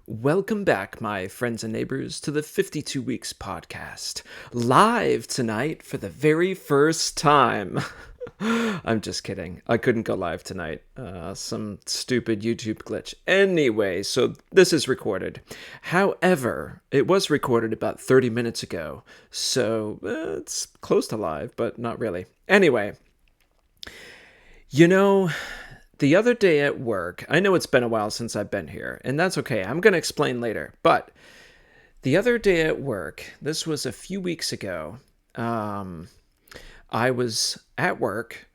Welcome back, my friends and neighbors, to the 52 Weeks podcast. Live tonight for the very first time. I'm just kidding. I couldn't go live tonight. Some stupid YouTube glitch. Anyway, so this is recorded. However, it was recorded about 30 minutes ago, so it's close to live, but not really. Anyway, you know, the other day at work, I know it's been a while since I've been here, and that's okay. I'm going to explain later. But the other day at work, this was a few weeks ago, I was at work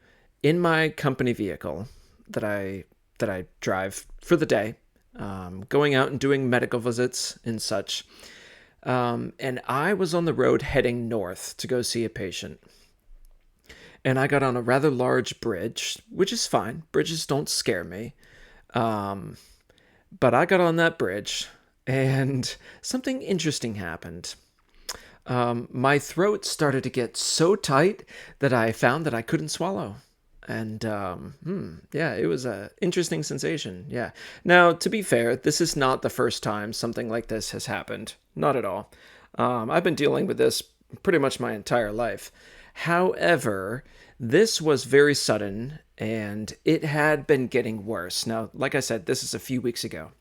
in my company vehicle that I drive for the day, going out and doing medical visits and such. And I was on the road heading north to go see a patient. And I got on a rather large bridge, which is fine. Bridges don't scare me. But I got on that bridge, and something interesting happened. My throat started to get so tight that I found that I couldn't swallow. And yeah, it was an interesting sensation. Yeah. Now, to be fair, this is not the first time something like this has happened. Not at all. I've been dealing with this pretty much my entire life. However, this was very sudden, and it had been getting worse. Now, like I said, this is a few weeks ago.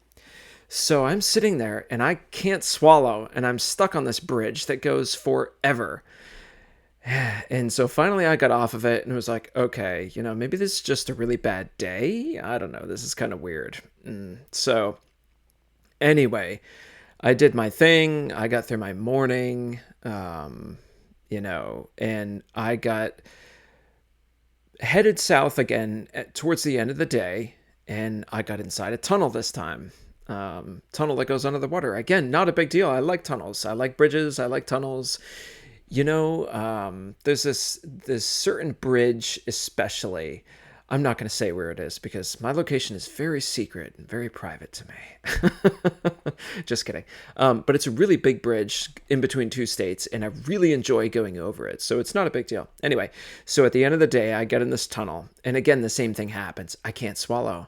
So I'm sitting there, and I can't swallow, and I'm stuck on this bridge that goes forever. And so finally I got off of it and was like, okay, maybe this is just a really bad day. I don't know. This is kind of weird. So anyway, I did my thing. I got through my morning, and I got headed south again towards the end of the day, and I got inside a tunnel this time. Tunnel that goes under the water. Again, not a big deal. I like tunnels. I like bridges. I like tunnels. There's this certain bridge especially. I'm not going to say where it is because my location is very secret and very private to me. Just kidding. But it's a really big bridge in between two states, and I really enjoy going over it. So it's not a big deal. Anyway, so at the end of the day, I get in this tunnel, and again, the same thing happens. I can't swallow.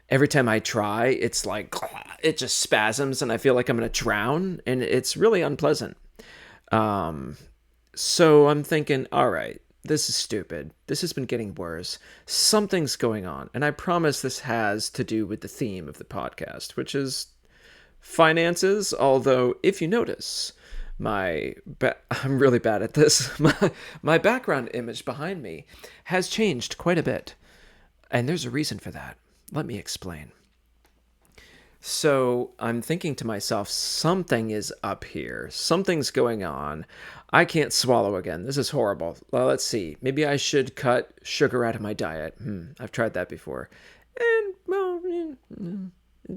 Every time I try, it's like, it just spasms, and I feel like I'm going to drown, and it's really unpleasant. So I'm thinking, all right, this is stupid. This has been getting worse. Something's going on. And I promise this has to do with the theme of the podcast, which is finances. Although, if you notice, I'm really bad at this. My background image behind me has changed quite a bit. And there's a reason for that. Let me explain. So I'm thinking to myself, something is up here. Something's going on. I can't swallow again. This is horrible. Well, let's see. Maybe I should cut sugar out of my diet. I've tried that before. And, well,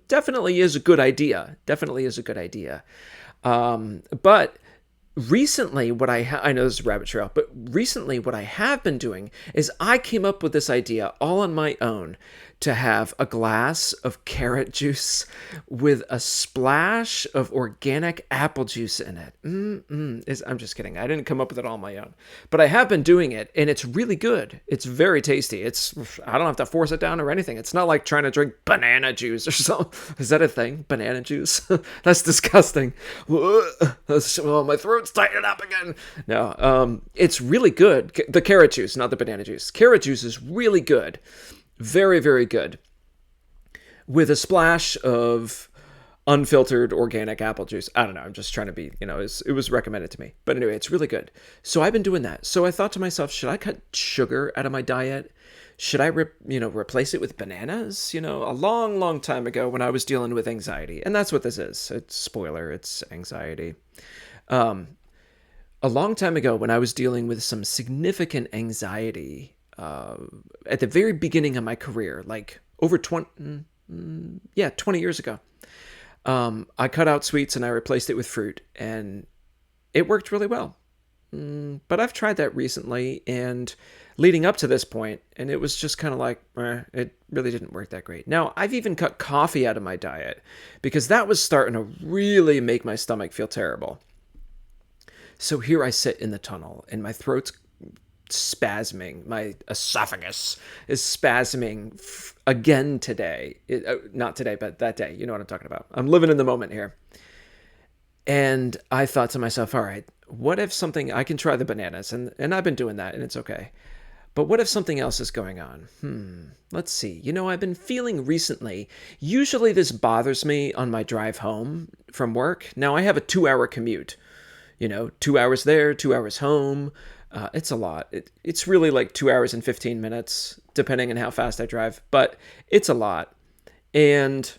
definitely is a good idea. Definitely is a good idea. But recently, I know this is a rabbit trail, but recently what I have been doing is I came up with this idea all on my own to have a glass of carrot juice with a splash of organic apple juice in it. I'm just kidding. I didn't come up with it all on my own, but I have been doing it, and it's really good. It's very tasty. I don't have to force it down or anything. It's not like trying to drink banana juice or something. Is that a thing? Banana juice? That's disgusting. Oh, my throat's tightening up again. No, it's really good. The carrot juice, not the banana juice. Carrot juice is really good. Very, very good. With a splash of unfiltered organic apple juice. I don't know. I'm just trying to be, it was recommended to me. But anyway, it's really good. So I've been doing that. So I thought to myself, should I cut sugar out of my diet? Should I, replace it with bananas? A long, long time ago when I was dealing with anxiety. And that's what this is. Spoiler, it's anxiety. A long time ago when I was dealing with some significant anxiety, at the very beginning of my career, like over 20 years ago, I cut out sweets and I replaced it with fruit, and it worked really well. But I've tried that recently and leading up to this point, and it was just kind of like, it really didn't work that great. Now, I've even cut coffee out of my diet because that was starting to really make my stomach feel terrible. So here I sit in the tunnel, and my throat's spasming. My esophagus is spasming again today. Not today, but that day. You know what I'm talking about. I'm living in the moment here. And I thought to myself, all right, what if something, I can try the bananas, and I've been doing that, and it's okay. But what if something else is going on? Let's see. I've been feeling recently, usually this bothers me on my drive home from work. Now, I have a 2-hour commute, 2 hours there, 2 hours home. It's a lot. It's really like 2 hours and 15 minutes, depending on how fast I drive, but it's a lot. And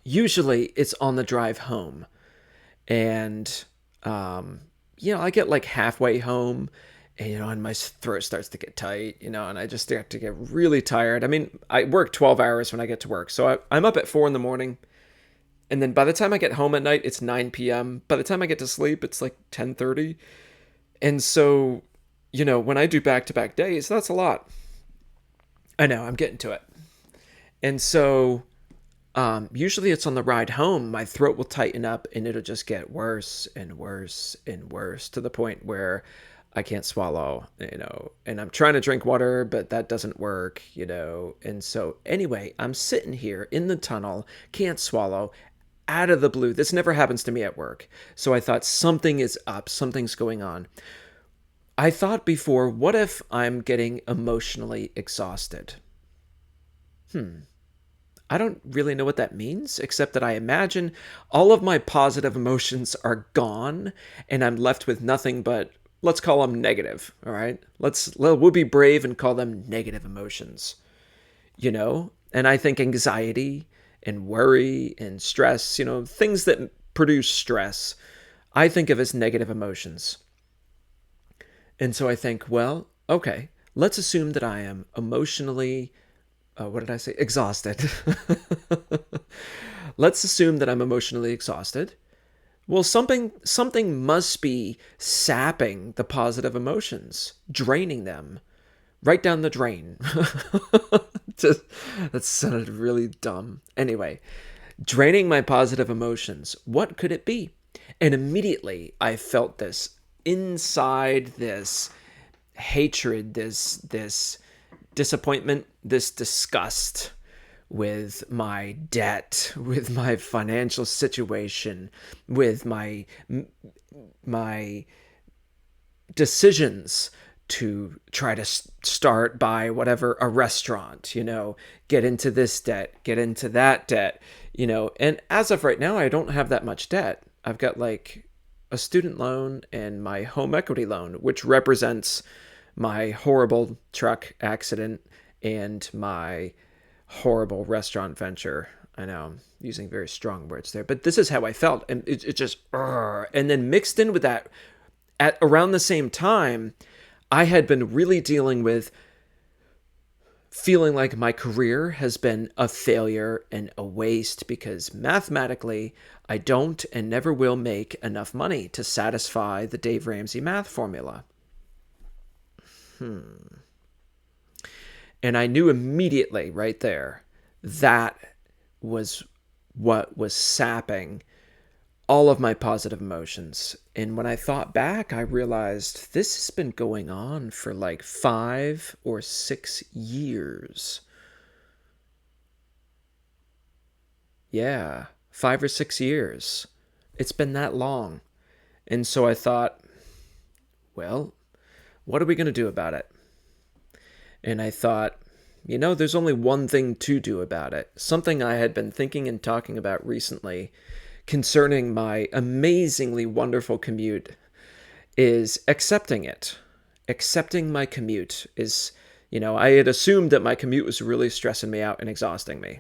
usually it's on the drive home. And, I get like halfway home and my throat starts to get tight, and I just start to get really tired. I mean, I work 12 hours when I get to work. So I'm up at 4 in the morning. And then by the time I get home at night, it's 9 p.m. By the time I get to sleep, it's like 10:30. And so, when I do back-to-back days, that's a lot. I know, I'm getting to it. And so usually it's on the ride home, my throat will tighten up and it'll just get worse and worse and worse to the point where I can't swallow, and I'm trying to drink water, but that doesn't work, And so anyway, I'm sitting here in the tunnel, can't swallow, out of the blue. This never happens to me at work. So I thought something is up, something's going on. I thought before, what if I'm getting emotionally exhausted? I don't really know what that means, except that I imagine all of my positive emotions are gone and I'm left with nothing but, let's call them negative, all right? We'll be brave and call them negative emotions, And I think anxiety and worry and stress, things that produce stress, I think of as negative emotions. And so I think, well, okay, let's assume that I am emotionally, what did I say? Exhausted. Let's assume that I'm emotionally exhausted. Well, something must be sapping the positive emotions, draining them right down the drain. That sounded really dumb. Anyway, draining my positive emotions. What could it be? And immediately I felt this inside, this hatred, this disappointment, this disgust with my debt, with my financial situation, with my decisions to try to start by whatever, a restaurant, get into this debt, get into that debt, and as of right now, I don't have that much debt. I've got like a student loan and my home equity loan, which represents my horrible truck accident and my horrible restaurant venture. I know I'm using very strong words there, but this is how I felt. And it just, and then mixed in with that at around the same time, I had been really dealing with feeling like my career has been a failure and a waste because mathematically, I don't and never will make enough money to satisfy the Dave Ramsey math formula. And I knew immediately right there that was what was sapping all of my positive emotions. And when I thought back, I realized this has been going on for like 5 or 6 years. Yeah, 5 or 6 years. It's been that long. And so I thought, well, what are we going to do about it? And I thought, there's only one thing to do about it. Something I had been thinking and talking about recently concerning my amazingly wonderful commute is accepting it. Accepting my commute is, I had assumed that my commute was really stressing me out and exhausting me.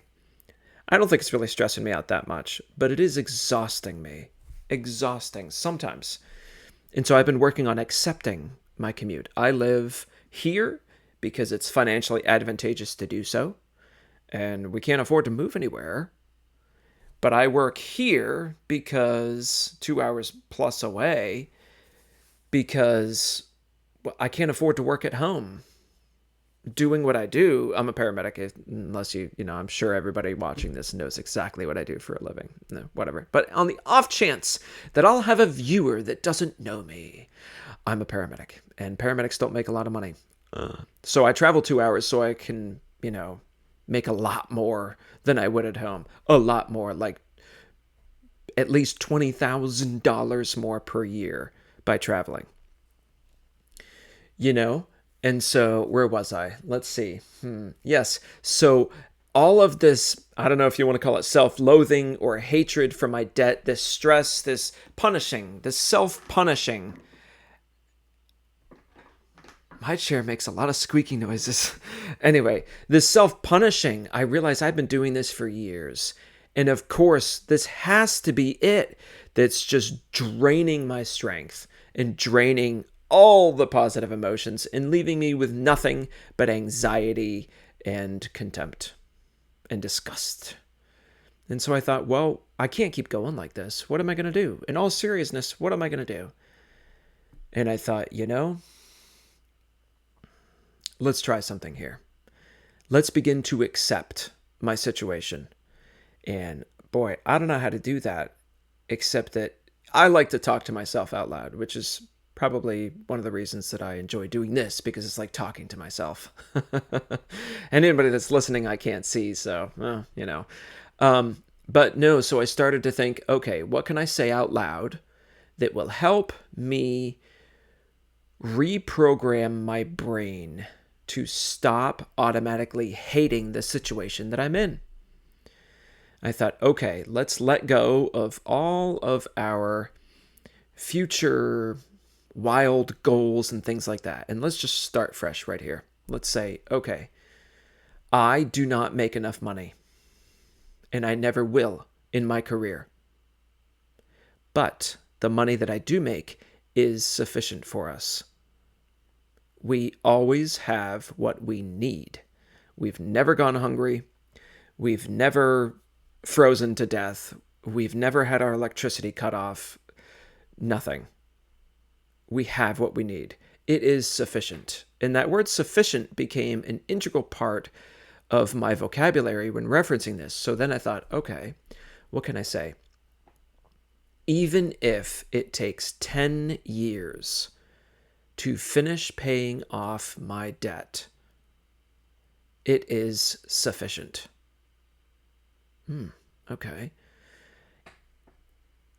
I don't think it's really stressing me out that much, but it is exhausting me. Exhausting sometimes. And so I've been working on accepting my commute. I live here because it's financially advantageous to do so, and we can't afford to move anywhere. But I work here because 2 hours plus away because I can't afford to work at home. Doing what I do, I'm a paramedic, unless I'm sure everybody watching this knows exactly what I do for a living. No, whatever. But on the off chance that I'll have a viewer that doesn't know me, I'm a paramedic, and paramedics don't make a lot of money. So I travel 2 hours so I can, make a lot more than I would at home. A lot more, like at least $20,000 more per year by traveling. you know? And so, where was I? Let's see. Yes. So, all of this, I don't know if you want to call it self loathing or hatred for my debt, this stress, this punishing, this self punishing. My chair makes a lot of squeaky noises. Anyway, this self punishing, I realize I've been doing this for years. And of course, this has to be it that's just draining my strength and draining all the positive emotions and leaving me with nothing but anxiety and contempt and disgust. And so I thought, well, I can't keep going like this. What am I going to do? In all seriousness, what am I going to do? And I thought, let's try something here. Let's begin to accept my situation. And boy, I don't know how to do that, except that I like to talk to myself out loud, which is probably one of the reasons that I enjoy doing this, because it's like talking to myself. And anybody that's listening, I can't see, so, But no, so I started to think, okay, what can I say out loud that will help me reprogram my brain to stop automatically hating the situation that I'm in? I thought, okay, let's let go of all of our future wild goals and things like that. And let's just start fresh right here. Let's say, okay, I do not make enough money, and I never will in my career. But the money that I do make is sufficient for us. We always have what we need. We've never gone hungry. We've never frozen to death. We've never had our electricity cut off. Nothing. We have what we need. It is sufficient. And that word sufficient became an integral part of my vocabulary when referencing this. So then I thought, okay, what can I say? Even if it takes 10 years to finish paying off my debt, it is sufficient. Okay.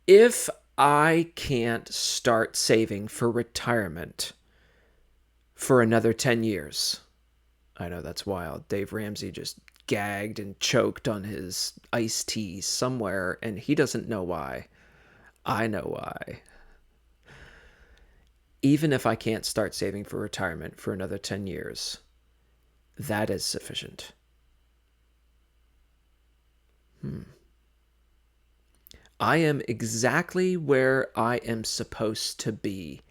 If I can't start saving for retirement for another 10 years, I know that's wild. Dave Ramsey just gagged and choked on his iced tea somewhere, and he doesn't know why. I know why. Even if I can't start saving for retirement for another 10 years, that is sufficient. I am exactly where I am supposed to be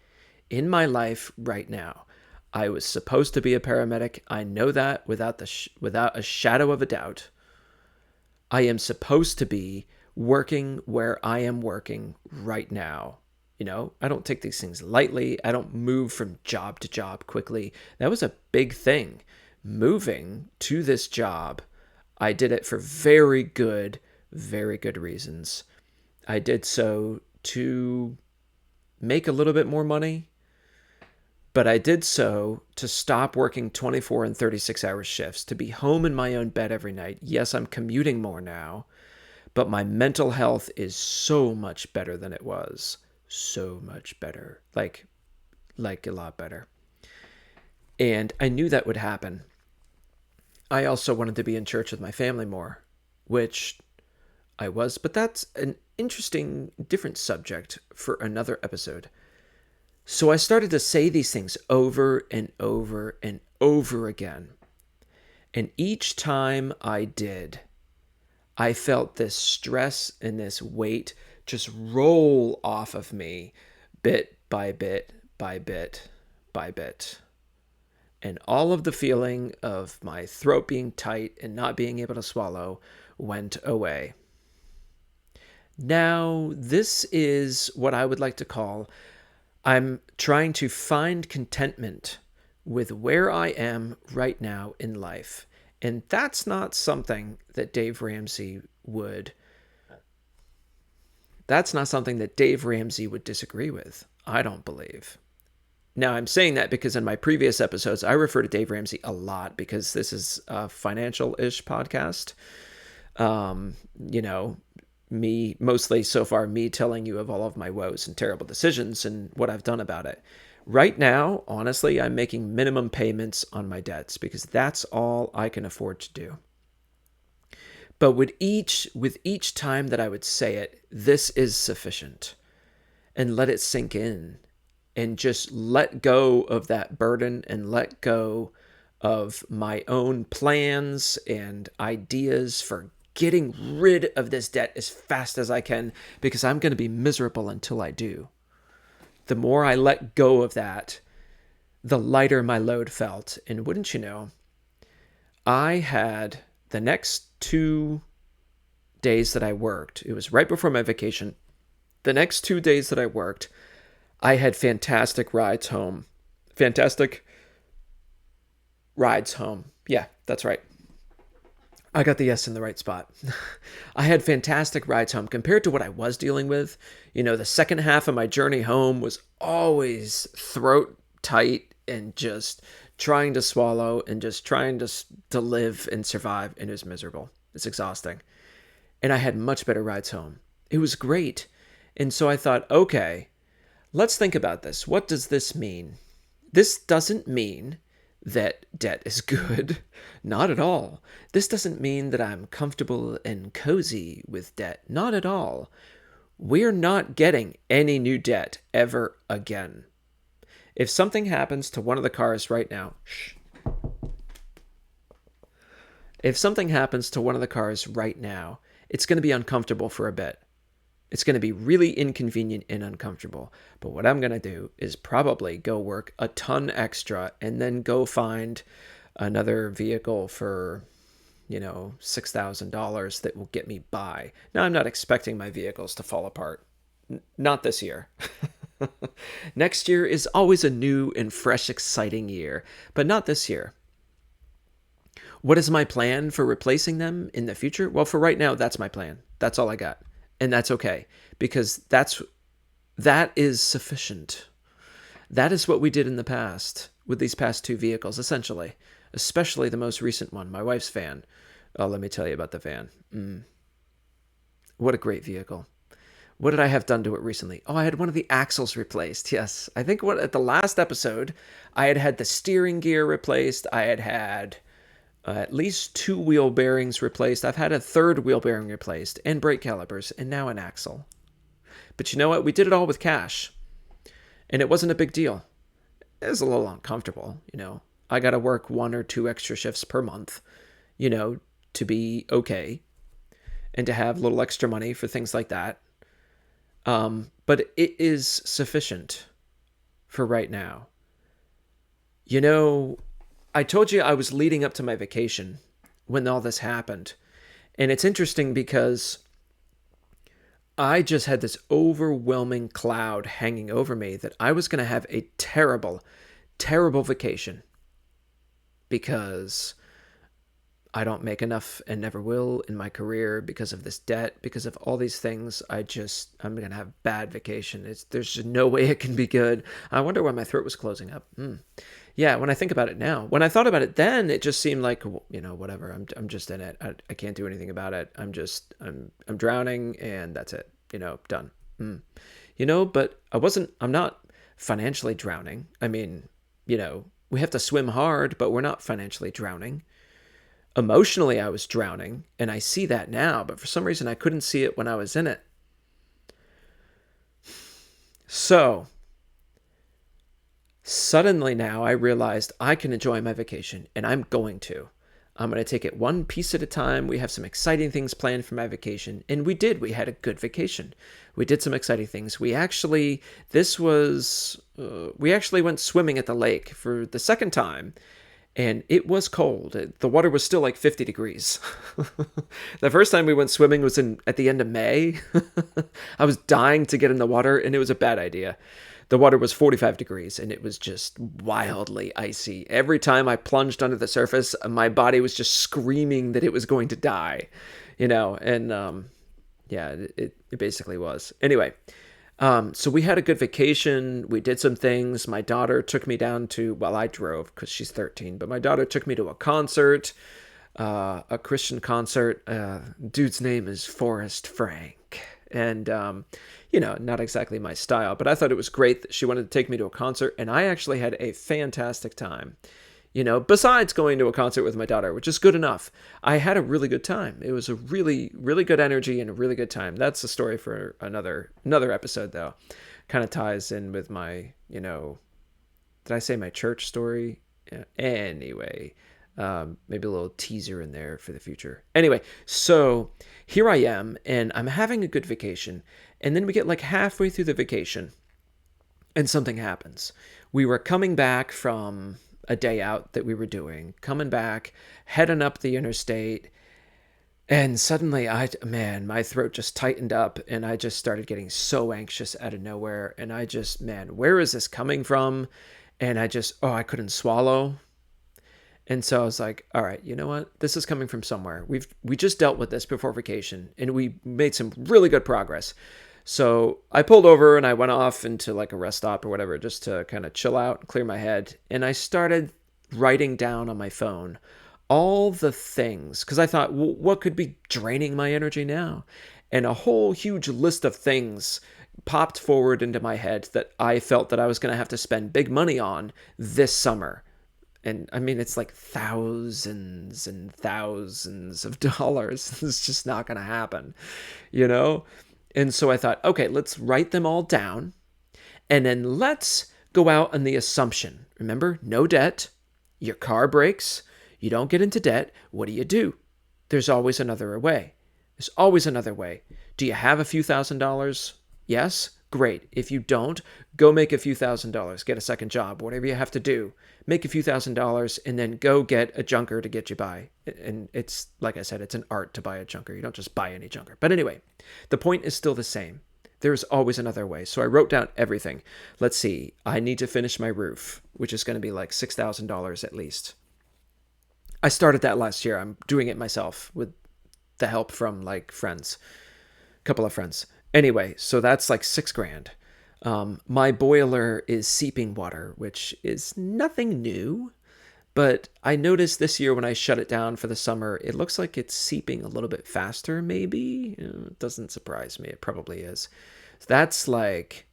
in my life right now. I was supposed to be a paramedic. I know that without without a shadow of a doubt. I am supposed to be working where I am working right now. I don't take these things lightly. I don't move from job to job quickly. That was a big thing. Moving to this job, I did it for very good reasons. I did so to make a little bit more money, but I did so to stop working 24 and 36-hour shifts, to be home in my own bed every night. Yes, I'm commuting more now, but my mental health is so much better than it was. So much better. Like a lot better. And I knew that would happen. I also wanted to be in church with my family more, which I was, but that's an interesting, different subject for another episode. So I started to say these things over and over and over again. And each time I did, I felt this stress and this weight just roll off of me bit by bit by bit by bit. And all of the feeling of my throat being tight and not being able to swallow went away. Now, this is what I would like to call, I'm trying to find contentment with where I am right now in life. And that's not something that Dave Ramsey would disagree with, I don't believe. Now, I'm saying that because in my previous episodes, I refer to Dave Ramsey a lot because this is a financial ish podcast. Um, you know, me mostly so far, me telling you of all of my woes and terrible decisions and what I've done about it. Right now, honestly, I'm making minimum payments on my debts because that's all I can afford to do. But with each time that I would say it, this is sufficient, and let it sink in, and just let go of that burden and let go of my own plans and ideas for getting rid of this debt as fast as I can because I'm going to be miserable until I do. The more I let go of that, the lighter my load felt. And wouldn't you know, I had the next 2 days that I worked, it was right before my vacation. The next 2 days that I worked, I had fantastic rides home. Fantastic rides home. Yeah, that's right. I got the S in the right spot. I had fantastic rides home compared to what I was dealing with. The second half of my journey home was always throat tight and just trying to swallow and just trying to live and survive, and it was miserable. It's exhausting. And I had much better rides home. It was great. And so I thought, okay, let's think about this. What does this mean? This doesn't mean that debt is good. Not at all. This doesn't mean that I'm comfortable and cozy with debt. Not at all. We're not getting any new debt ever again. If something happens to one of the cars right now, if something happens to one of the cars right now, it's going to be uncomfortable for a bit. It's going to be really inconvenient and uncomfortable. But what I'm going to do is probably go work a ton extra and then go find another vehicle for, $6,000 that will get me by. Now, I'm not expecting my vehicles to fall apart. Not this year. Next year is always a new and fresh, exciting year, but not this year. What is my plan for replacing them in the future? Well, for right now, that's my plan. That's all I got. And that's okay, because that is sufficient. That is what we did in the past with these past 2 vehicles, essentially, especially the most recent one, my wife's van. Oh, let me tell you about the van. What a great vehicle. What did I have done to it recently? Oh, I had one of the axles replaced. Yes, I think at the last episode, I had the steering gear replaced. I had at least 2 wheel bearings replaced. I've had a 3rd wheel bearing replaced, and brake calipers, and now an axle. But you know what? We did it all with cash, and it wasn't a big deal. It was a little uncomfortable, I got to work 1 or 2 extra shifts per month, to be okay, and to have a little extra money for things like that. But it is sufficient for right now. I told you I was leading up to my vacation when all this happened. And it's interesting because I just had this overwhelming cloud hanging over me that I was going to have a terrible, terrible vacation because I don't make enough and never will in my career because of this debt, because of all these things. I'm going to have bad vacation. There's no way it can be good. I wonder why my throat was closing up. Yeah, when I think about it now. When I thought about it then, it just seemed like, whatever. I'm just in it. I can't do anything about it. I'm drowning, and that's it. Done. But I'm not financially drowning. I mean, we have to swim hard, but we're not financially drowning. Emotionally, I was drowning, and I see that now, but for some reason I couldn't see it when I was in it. So, suddenly now I realized I can enjoy my vacation, and I'm going to. I'm going to take it one piece at a time. We have some exciting things planned for my vacation, and we did. We had a good vacation. We did some exciting things. We actually went swimming at the lake for the second time. And it was cold. The water was still like 50 degrees. The first time we went swimming was at the end of May. I was dying to get in the water, and it was a bad idea. The water was 45 degrees, and it was just wildly icy. Every time I plunged under the surface, my body was just screaming that it was going to die, and yeah, it basically was. Anyway, So we had a good vacation. We did some things. My daughter took me down to, well, I drove because she's 13, but my daughter took me to a concert, a Christian concert. Dude's name is Forrest Frank. And, not exactly my style, but I thought it was great that she wanted to take me to a concert. And I actually had a fantastic time. Besides going to a concert with my daughter, which is good enough, I had a really good time. It was a really, really good energy and a really good time. That's a story for another episode, though. Kind of ties in with my, did I say my church story? Yeah. Anyway, maybe a little teaser in there for the future. Anyway, so here I am, and I'm having a good vacation, and then we get like halfway through the vacation, and something happens. We were coming back from a day out that we were doing, coming back, heading up the interstate, and suddenly my throat just tightened up and I just started getting so anxious out of nowhere. And where is this coming from? And I couldn't swallow. And so I was like, all right, you know what? This is coming from somewhere. We just dealt with this before vacation and we made some really good progress. So I pulled over and I went off into like a rest stop or whatever just to kind of chill out and clear my head. And I started writing down on my phone all the things because I thought, well, what could be draining my energy now? And a whole huge list of things popped forward into my head that I felt that I was going to have to spend big money on this summer. And I mean, it's like thousands and thousands of dollars. It's just not going to happen, you know? And so I thought, okay, let's write them all down. And then let's go out on the assumption. Remember, no debt. Your car breaks. You don't get into debt. What do? There's always another way. There's always another way. Do you have a few $1,000s? Yes? Great. If you don't, go make a few $1,000s. Get a second job, whatever you have to do. Make a few $1,000s and then go get a junker to get you by. And it's, like I said, it's an art to buy a junker. You don't just buy any junker. But anyway, the point is still the same. There's always another way. So I wrote down everything. Let's see. I need to finish my roof, which is going to be like $6,000 at least. I started that last year. I'm doing it myself with the help from like friends, a couple of friends. Anyway, so that's like $6,000. My boiler is seeping water, which is nothing new, but I noticed this year when I shut it down for the summer, it looks like it's seeping a little bit faster, maybe. It doesn't surprise me. It probably is. So that's like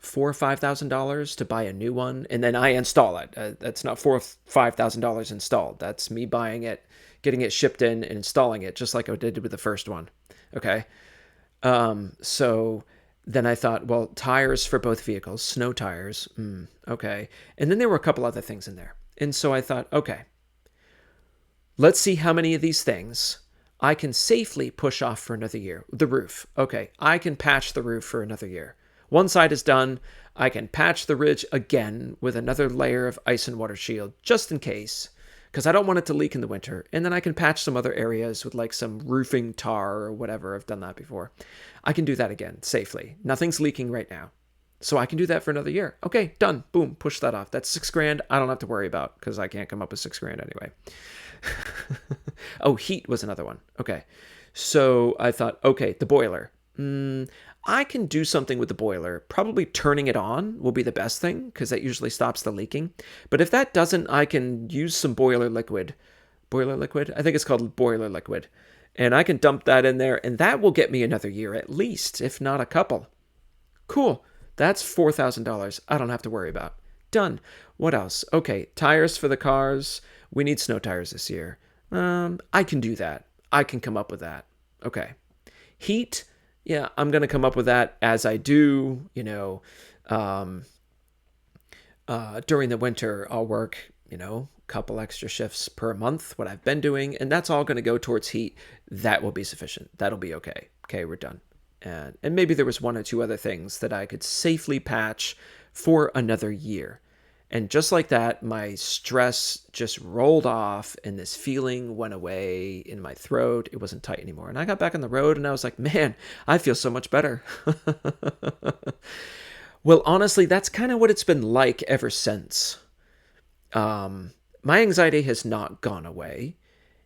$4,000 or $5,000 to buy a new one, and then I install it. That's not $4,000 or $5,000 installed. That's me buying it, getting it shipped in, and installing it, just like I did with the first one. Okay. So then I thought, well, tires for both vehicles, snow tires. Okay. And then there were a couple other things in there. And so I thought, okay, let's see how many of these things I can safely push off for another year. The roof. Okay. I can patch the roof for another year. One side is done. I can patch the ridge again with another layer of ice and water shield just in case, because I don't want it to leak in the winter. And then I can patch some other areas with like some roofing tar or whatever. I've done that before. I can do that again safely. Nothing's leaking right now. So I can do that for another year. Okay, done. Boom, push that off. That's $6,000 I don't have to worry about because I can't come up with $6,000 anyway. Oh, heat was another one. Okay. So I thought, okay, the boiler. I can do something with the boiler. Probably turning it on will be the best thing because that usually stops the leaking. But if that doesn't, I can use some boiler liquid. Boiler liquid? I think it's called boiler liquid. And I can dump that in there, and that will get me another year at least, if not a couple. Cool. That's $4,000 I don't have to worry about. Done. What else? Okay, tires for the cars. We need snow tires this year. I can do that. I can come up with that. Okay. Heat. Yeah, I'm going to come up with that as I do, during the winter. I'll work, a couple extra shifts per month, what I've been doing, and that's all going to go towards heat. That will be sufficient. That'll be okay. Okay, we're done. And maybe there was one or two other things that I could safely patch for another year. And just like that, my stress just rolled off and this feeling went away in my throat. It wasn't tight anymore. And I got back on the road and I was like, man, I feel so much better. Well, honestly, that's kind of what it's been like ever since. My anxiety has not gone away.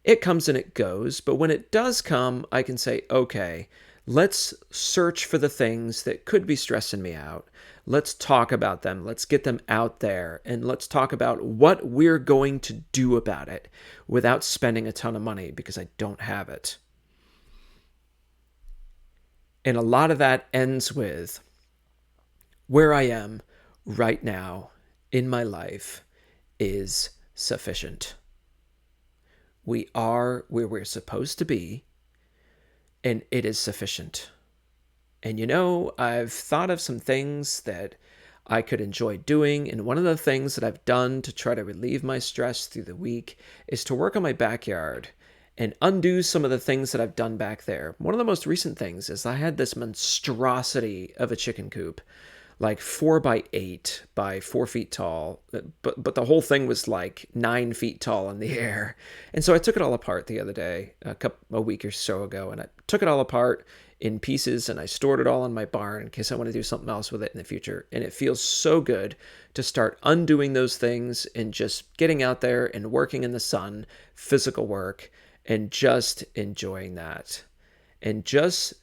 It comes and it goes, but when it does come, I can say, okay, let's search for the things that could be stressing me out. Let's talk about them. Let's get them out there, and let's talk about what we're going to do about it without spending a ton of money, because I don't have it. And a lot of that ends with where I am right now in my life is sufficient. We are where we're supposed to be, and it is sufficient. And I've thought of some things that I could enjoy doing, and one of the things that I've done to try to relieve my stress through the week is to work on my backyard and undo some of the things that I've done back there. One of the most recent things is I had this monstrosity of a chicken coop, like 4 by 8 by 4 feet tall, but the whole thing was like 9 feet tall in the air. And so I took it all apart the other day, a week or so ago, and I took it all apart in pieces, and I stored it all in my barn in case I want to do something else with it in the future. And it feels so good to start undoing those things and just getting out there and working in the sun, physical work, and just enjoying that, and just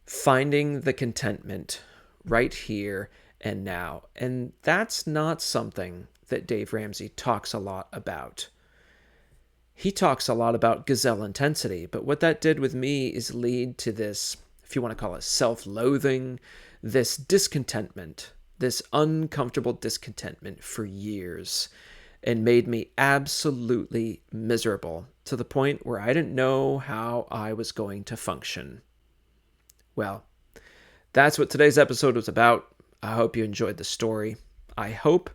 finding the contentment right here and now. And that's not something that Dave Ramsey talks a lot about. He talks a lot about gazelle intensity, but what that did with me is lead to this, if you want to call it self-loathing, this discontentment, this uncomfortable discontentment for years, and made me absolutely miserable to the point where I didn't know how I was going to function. Well, that's what today's episode was about. I hope you enjoyed the story. I hope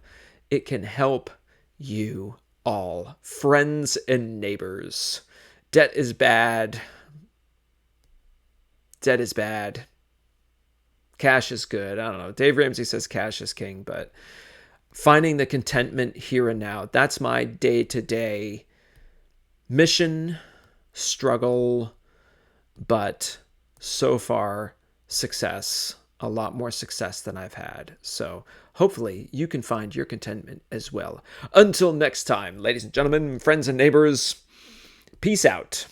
it can help you all, friends and neighbors. Debt is bad. Debt is bad. Cash is good. I don't know. Dave Ramsey says cash is king, but finding the contentment here and now, that's my day-to-day mission, struggle, but so far, success, a lot more success than I've had. So hopefully you can find your contentment as well. Until next time, ladies and gentlemen, friends and neighbors, peace out.